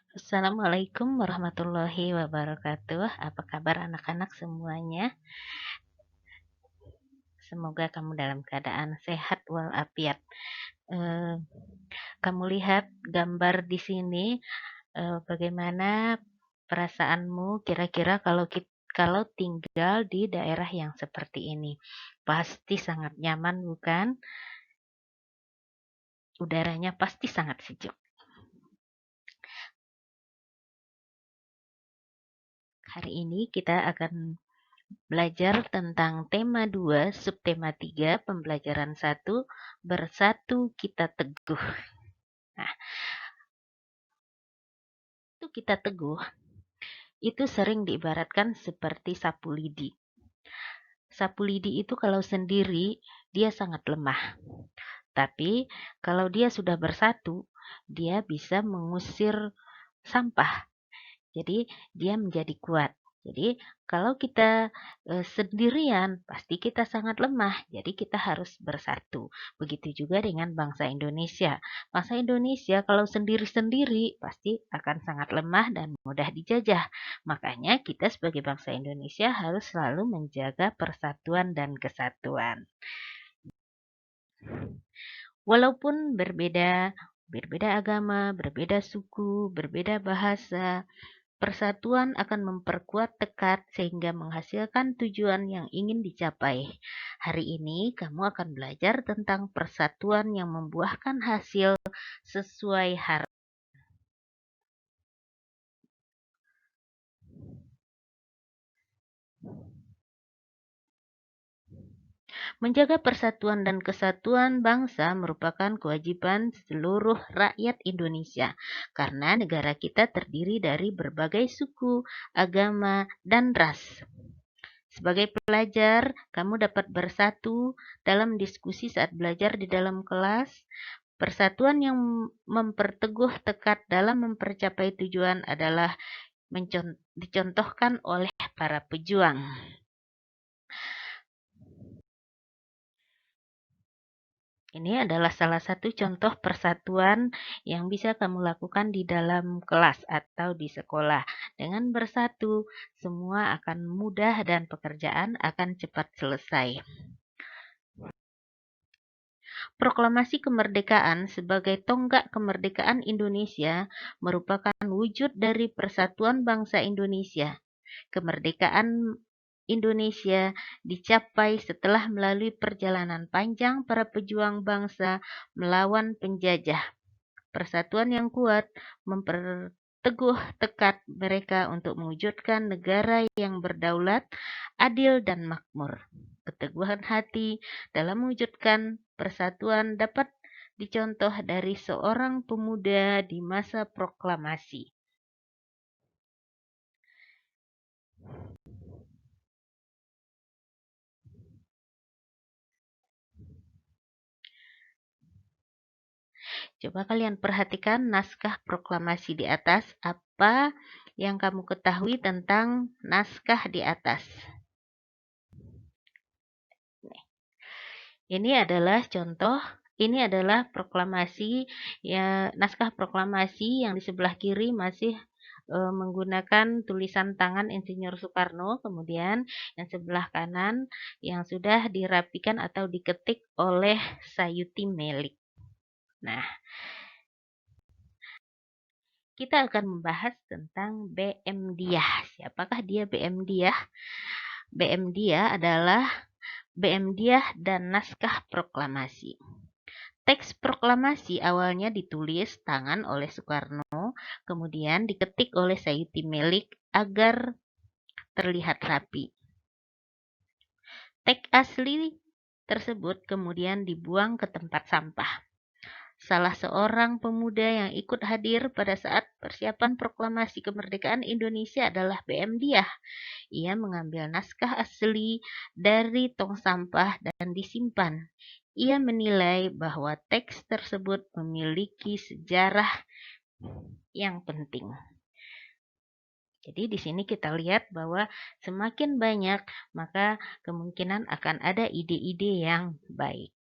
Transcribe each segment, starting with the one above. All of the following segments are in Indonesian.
Assalamualaikum warahmatullahi wabarakatuh. Apa kabar anak-anak semuanya? Semoga kamu dalam keadaan sehat walafiat. Eh, Kamu lihat gambar di sini, bagaimana perasaanmu kira-kira kalau tinggal di daerah yang seperti ini? Pasti sangat nyaman, bukan? Udaranya pasti sangat sejuk. Hari ini kita akan belajar tentang tema 2, subtema 3, pembelajaran 1, bersatu kita teguh. Nah, itu kita teguh, itu sering diibaratkan seperti sapu lidi. Sapu lidi itu kalau sendiri, dia sangat lemah. Tapi kalau dia sudah bersatu, dia bisa mengusir sampah. Jadi dia menjadi kuat. Jadi kalau kita sendirian, pasti kita sangat lemah. Jadi kita harus bersatu. Begitu juga dengan bangsa Indonesia. Bangsa Indonesia kalau sendiri-sendiri pasti akan sangat lemah dan mudah dijajah. Makanya kita sebagai bangsa Indonesia harus selalu menjaga persatuan dan kesatuan. Walaupun berbeda agama, berbeda suku, berbeda bahasa, persatuan akan memperkuat tekad sehingga menghasilkan tujuan yang ingin dicapai. Hari ini kamu akan belajar tentang persatuan yang membuahkan hasil sesuai harapan. Menjaga persatuan dan kesatuan bangsa merupakan kewajiban seluruh rakyat Indonesia, karena negara kita terdiri dari berbagai suku, agama, dan ras. Sebagai pelajar, kamu dapat bersatu dalam diskusi saat belajar di dalam kelas. Persatuan yang memperteguh tekad dalam mempercapai tujuan adalah dicontohkan oleh para pejuang. Ini adalah salah satu contoh persatuan yang bisa kamu lakukan di dalam kelas atau di sekolah. Dengan bersatu, semua akan mudah dan pekerjaan akan cepat selesai. Proklamasi kemerdekaan sebagai tonggak kemerdekaan Indonesia merupakan wujud dari persatuan bangsa Indonesia. Kemerdekaan Indonesia dicapai setelah melalui perjalanan panjang para pejuang bangsa melawan penjajah. Persatuan yang kuat memperteguh tekad mereka untuk mewujudkan negara yang berdaulat, adil, dan makmur. Keteguhan hati dalam mewujudkan persatuan dapat dicontoh dari seorang pemuda di masa proklamasi. Coba kalian perhatikan naskah proklamasi di atas. Apa yang kamu ketahui tentang naskah di atas? Ini adalah contoh, ini adalah proklamasi, ya, naskah proklamasi yang di sebelah kiri masih menggunakan tulisan tangan Insinyur Soekarno, kemudian yang sebelah kanan yang sudah dirapikan atau diketik oleh Sayuti Melik. Nah, kita akan membahas tentang BM Diah. Siapakah dia BM Diah? BM Diah adalah BM Diah dan naskah proklamasi. Teks proklamasi awalnya ditulis tangan oleh Soekarno, kemudian diketik oleh Sayuti Melik agar terlihat rapi. Teks asli tersebut kemudian dibuang ke tempat sampah. Salah seorang pemuda yang ikut hadir pada saat persiapan proklamasi kemerdekaan Indonesia adalah BM Diah. Ia mengambil naskah asli dari tong sampah dan disimpan. Ia menilai bahwa teks tersebut memiliki sejarah yang penting. Jadi di sini kita lihat bahwa semakin banyak, maka kemungkinan akan ada ide-ide yang baik.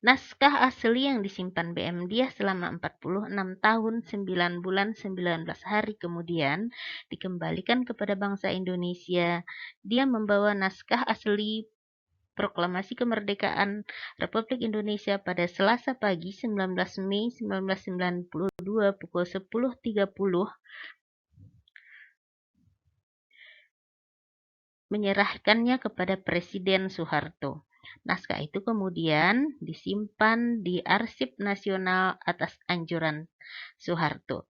Naskah asli yang disimpan BM Diah selama 46 tahun, 9 bulan, 19 hari kemudian dikembalikan kepada bangsa Indonesia. Dia membawa naskah asli Proklamasi Kemerdekaan Republik Indonesia pada Selasa pagi 19 Mei 1992 pukul 10.30 menyerahkannya kepada Presiden Soeharto. Naskah itu kemudian disimpan di Arsip Nasional atas anjuran Soeharto.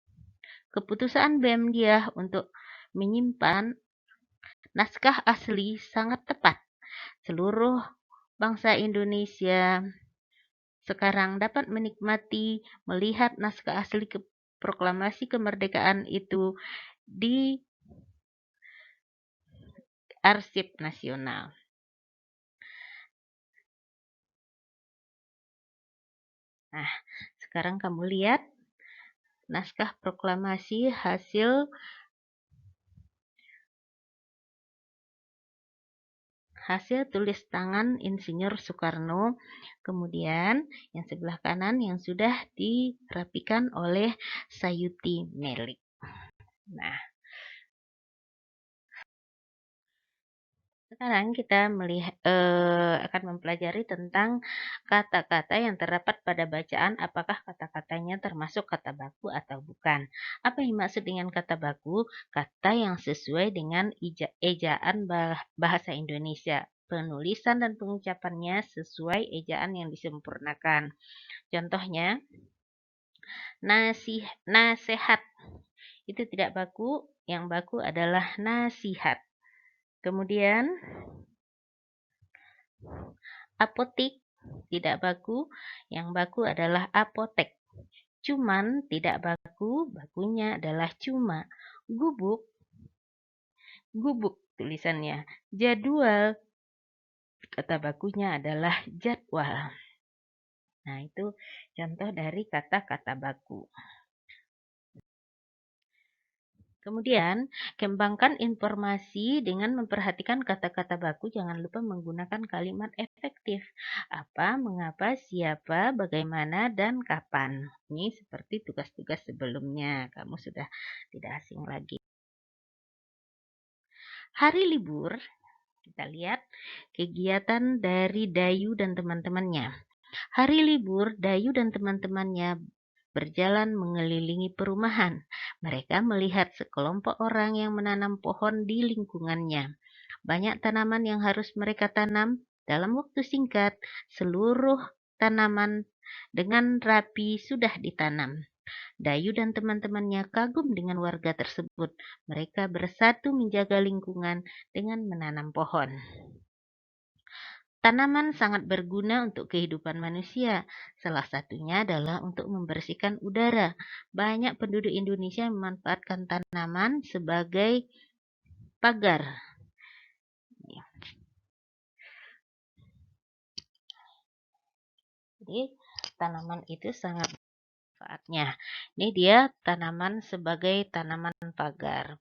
Keputusan BM Diah untuk menyimpan naskah asli sangat tepat. Seluruh bangsa Indonesia sekarang dapat menikmati melihat naskah asli Proklamasi Kemerdekaan itu di Arsip Nasional. Nah, sekarang kamu lihat naskah proklamasi hasil tulis tangan Insinyur Soekarno. Kemudian yang sebelah kanan yang sudah dirapikan oleh Sayuti Melik. Nah, sekarang kita akan mempelajari tentang kata-kata yang terdapat pada bacaan, apakah kata-katanya termasuk kata baku atau bukan. Apa yang dimaksud dengan kata baku? Kata yang sesuai dengan ejaan bahasa Indonesia. Penulisan dan pengucapannya sesuai ejaan yang disempurnakan. Contohnya, nasihat. Itu tidak baku, yang baku adalah nasihat. Kemudian, apotik tidak baku, yang baku adalah apotek. Cuman tidak baku, bakunya adalah cuma. Gubuk tulisannya. Jadwal, kata bakunya adalah jadwal. Nah, itu contoh dari kata-kata baku. Kemudian, kembangkan informasi dengan memperhatikan kata-kata baku. Jangan lupa menggunakan kalimat efektif. Apa, mengapa, siapa, bagaimana, dan kapan. Ini seperti tugas-tugas sebelumnya. Kamu sudah tidak asing lagi. Hari libur, kita lihat kegiatan dari Dayu dan teman-temannya. Hari libur, Dayu dan teman-temannya berjalan mengelilingi perumahan. Mereka melihat sekelompok orang yang menanam pohon di lingkungannya. Banyak tanaman yang harus mereka tanam dalam waktu singkat. Seluruh tanaman dengan rapi sudah ditanam. Dayu dan teman-temannya kagum dengan warga tersebut. Mereka bersatu menjaga lingkungan dengan menanam pohon. Tanaman sangat berguna untuk kehidupan manusia. Salah satunya adalah untuk membersihkan udara. Banyak penduduk Indonesia memanfaatkan tanaman sebagai pagar. Jadi, tanaman itu sangat manfaatnya. Ini dia tanaman sebagai tanaman pagar.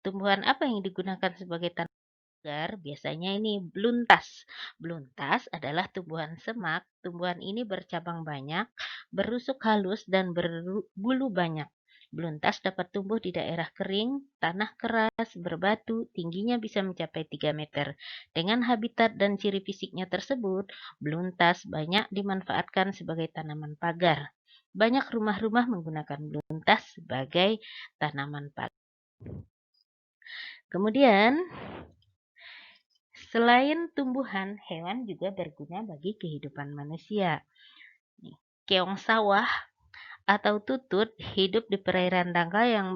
Tumbuhan apa yang digunakan sebagai tanaman pagar? Biasanya ini beluntas. Beluntas adalah tumbuhan semak. Tumbuhan ini bercabang banyak, berusuk halus, dan berbulu banyak. Beluntas dapat tumbuh di daerah kering, tanah keras, berbatu, tingginya bisa mencapai 3 meter. Dengan habitat dan ciri fisiknya tersebut, beluntas banyak dimanfaatkan sebagai tanaman pagar. Banyak rumah-rumah menggunakan beluntas sebagai tanaman pagar. Kemudian, selain tumbuhan, hewan juga berguna bagi kehidupan manusia. Keong sawah atau tutut hidup di perairan dangkal yang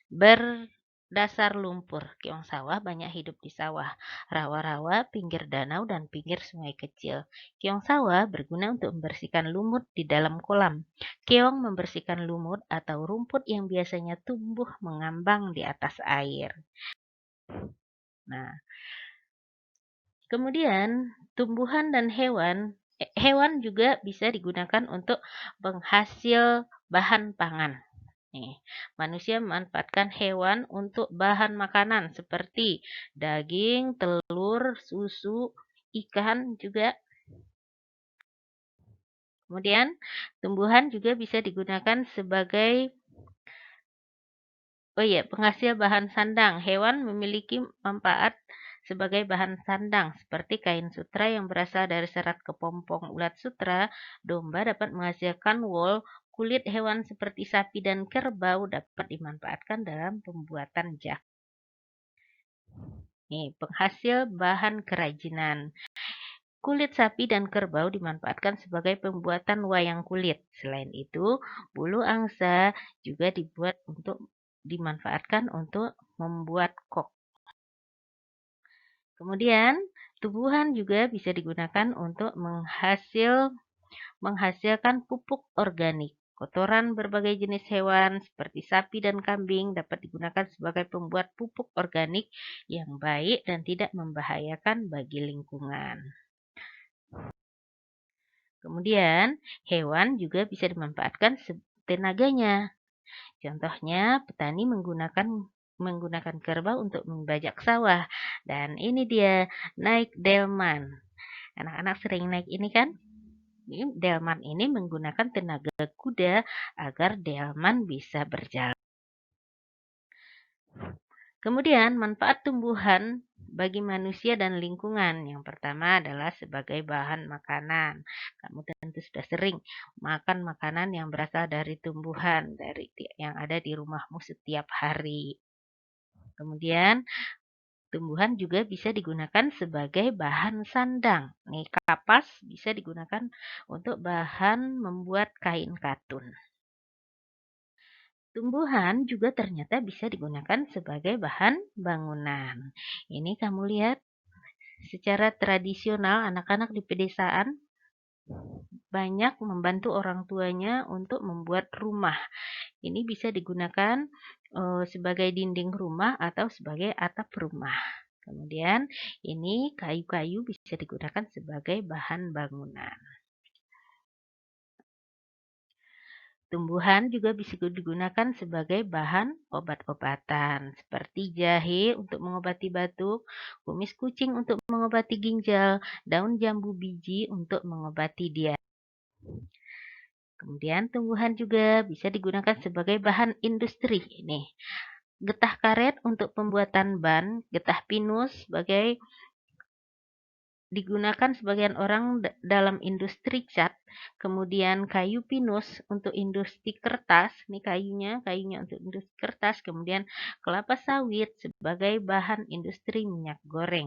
berdasar lumpur. Keong sawah banyak hidup di sawah, rawa-rawa, pinggir danau, dan pinggir sungai kecil. Keong sawah berguna untuk membersihkan lumut di dalam kolam. Keong membersihkan lumut atau rumput yang biasanya tumbuh mengambang di atas air. Nah, kemudian tumbuhan dan hewan juga bisa digunakan untuk penghasil bahan pangan. Nih, manusia memanfaatkan hewan untuk bahan makanan seperti daging, telur, susu, ikan juga. Kemudian, tumbuhan juga bisa digunakan sebagai penghasil bahan sandang. Hewan memiliki manfaat sebagai bahan sandang, seperti kain sutra yang berasal dari serat kepompong ulat sutra. Domba dapat menghasilkan wol. Kulit hewan seperti sapi dan kerbau dapat dimanfaatkan dalam pembuatan jak. Nih, penghasil bahan kerajinan. Kulit sapi dan kerbau dimanfaatkan sebagai pembuatan wayang kulit. Selain itu, bulu angsa juga dimanfaatkan untuk membuat kok. Kemudian, tumbuhan juga bisa digunakan untuk menghasilkan pupuk organik. Kotoran berbagai jenis hewan seperti sapi dan kambing dapat digunakan sebagai pembuat pupuk organik yang baik dan tidak membahayakan bagi lingkungan. Kemudian, hewan juga bisa dimanfaatkan tenaganya. Contohnya, petani menggunakan kerbau untuk membajak sawah. Dan ini dia, naik delman. Anak-anak sering naik ini kan? Delman ini menggunakan tenaga kuda agar delman bisa berjalan. Kemudian, manfaat tumbuhan bagi manusia dan lingkungan. Yang pertama adalah sebagai bahan makanan. Kamu tentu sudah sering makan makanan yang berasal dari tumbuhan yang ada di rumahmu setiap hari. Kemudian, tumbuhan juga bisa digunakan sebagai bahan sandang. Nih, kapas bisa digunakan untuk bahan membuat kain katun. Tumbuhan juga ternyata bisa digunakan sebagai bahan bangunan. Ini kamu lihat, secara tradisional anak-anak di pedesaan banyak membantu orang tuanya untuk membuat rumah. Ini bisa digunakan sebagai dinding rumah atau sebagai atap rumah. Kemudian ini kayu-kayu bisa digunakan sebagai bahan bangunan. Tumbuhan juga bisa digunakan sebagai bahan obat-obatan, seperti jahe untuk mengobati batuk, kumis kucing untuk mengobati ginjal, daun jambu biji untuk mengobati diare. Kemudian tumbuhan juga bisa digunakan sebagai bahan industri. Nih, getah karet untuk pembuatan ban, getah pinus digunakan sebagian orang dalam industri cat, kemudian kayu pinus untuk industri kertas, ini kayunya untuk industri kertas, kemudian kelapa sawit sebagai bahan industri minyak goreng.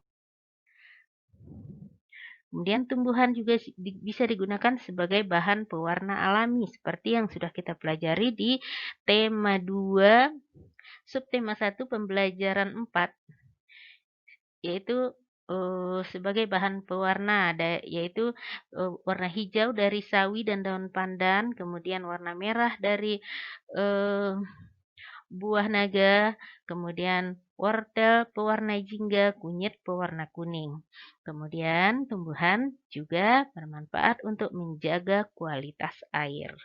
Kemudian tumbuhan juga bisa digunakan sebagai bahan pewarna alami, seperti yang sudah kita pelajari di tema 2, subtema 1, pembelajaran 4, yaitu sebagai bahan pewarna, yaitu warna hijau dari sawi dan daun pandan, kemudian warna merah dari buah naga, kemudian wortel pewarna jingga, kunyit pewarna kuning. Kemudian tumbuhan juga bermanfaat untuk menjaga kualitas air.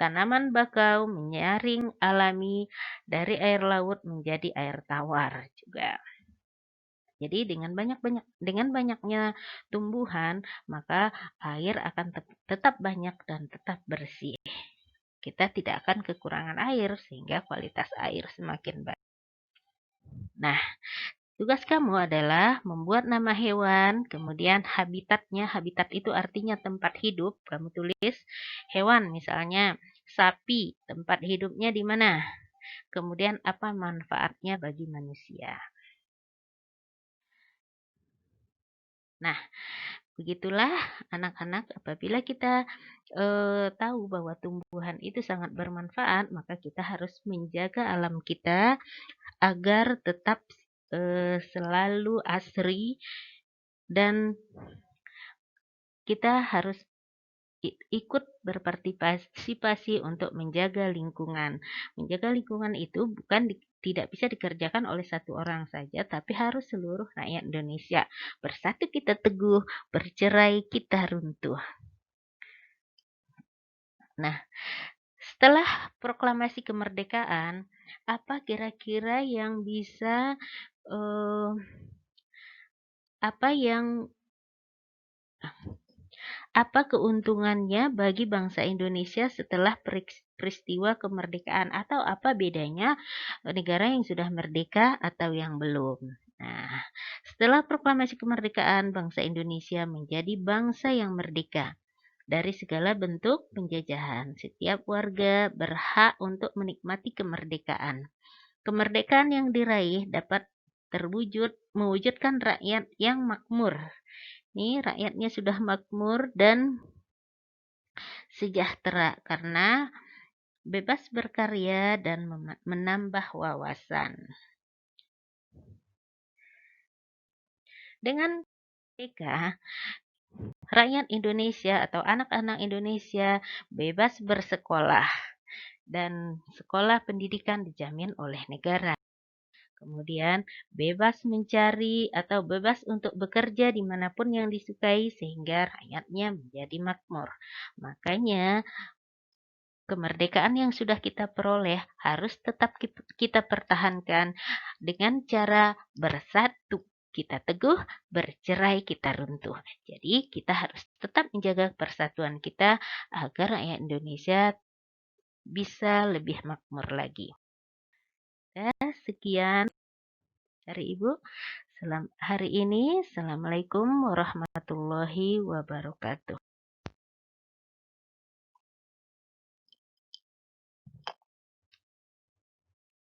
Tanaman bakau menyaring alami dari air laut menjadi air tawar juga. Jadi dengan banyaknya tumbuhan, maka air akan tetap banyak dan tetap bersih. Kita tidak akan kekurangan air sehingga kualitas air semakin baik. Nah, tugas kamu adalah membuat nama hewan, kemudian habitatnya. Habitat itu artinya tempat hidup. Kamu tulis hewan, misalnya sapi, tempat hidupnya di mana? Kemudian apa manfaatnya bagi manusia? Nah, begitulah anak-anak, apabila kita tahu bahwa tumbuhan itu sangat bermanfaat, maka kita harus menjaga alam kita agar tetap selalu asri, dan kita harus ikut berpartisipasi untuk menjaga lingkungan. Menjaga lingkungan itu tidak bisa dikerjakan oleh satu orang saja, tapi harus seluruh rakyat Indonesia. Bersatu kita teguh, bercerai kita runtuh. Nah, setelah proklamasi kemerdekaan, apa kira-kira yang bisa apa yang Apa keuntungannya bagi bangsa Indonesia setelah peristiwa kemerdekaan atau apa bedanya negara yang sudah merdeka atau yang belum? Nah, setelah proklamasi kemerdekaan, bangsa Indonesia menjadi bangsa yang merdeka dari segala bentuk penjajahan. Setiap warga berhak untuk menikmati kemerdekaan. Kemerdekaan yang diraih dapat mewujudkan rakyat yang makmur. Ini rakyatnya sudah makmur dan sejahtera karena bebas berkarya dan menambah wawasan. Dengan merdeka, rakyat Indonesia atau anak-anak Indonesia bebas bersekolah dan sekolah pendidikan dijamin oleh negara. Kemudian bebas mencari atau bebas untuk bekerja dimanapun yang disukai sehingga rakyatnya menjadi makmur. Makanya kemerdekaan yang sudah kita peroleh harus tetap kita pertahankan dengan cara bersatu kita teguh, bercerai kita runtuh. Jadi kita harus tetap menjaga persatuan kita agar rakyat Indonesia bisa lebih makmur lagi. Dan sekian dari Ibu. Hari ini, Assalamualaikum warahmatullahi wabarakatuh.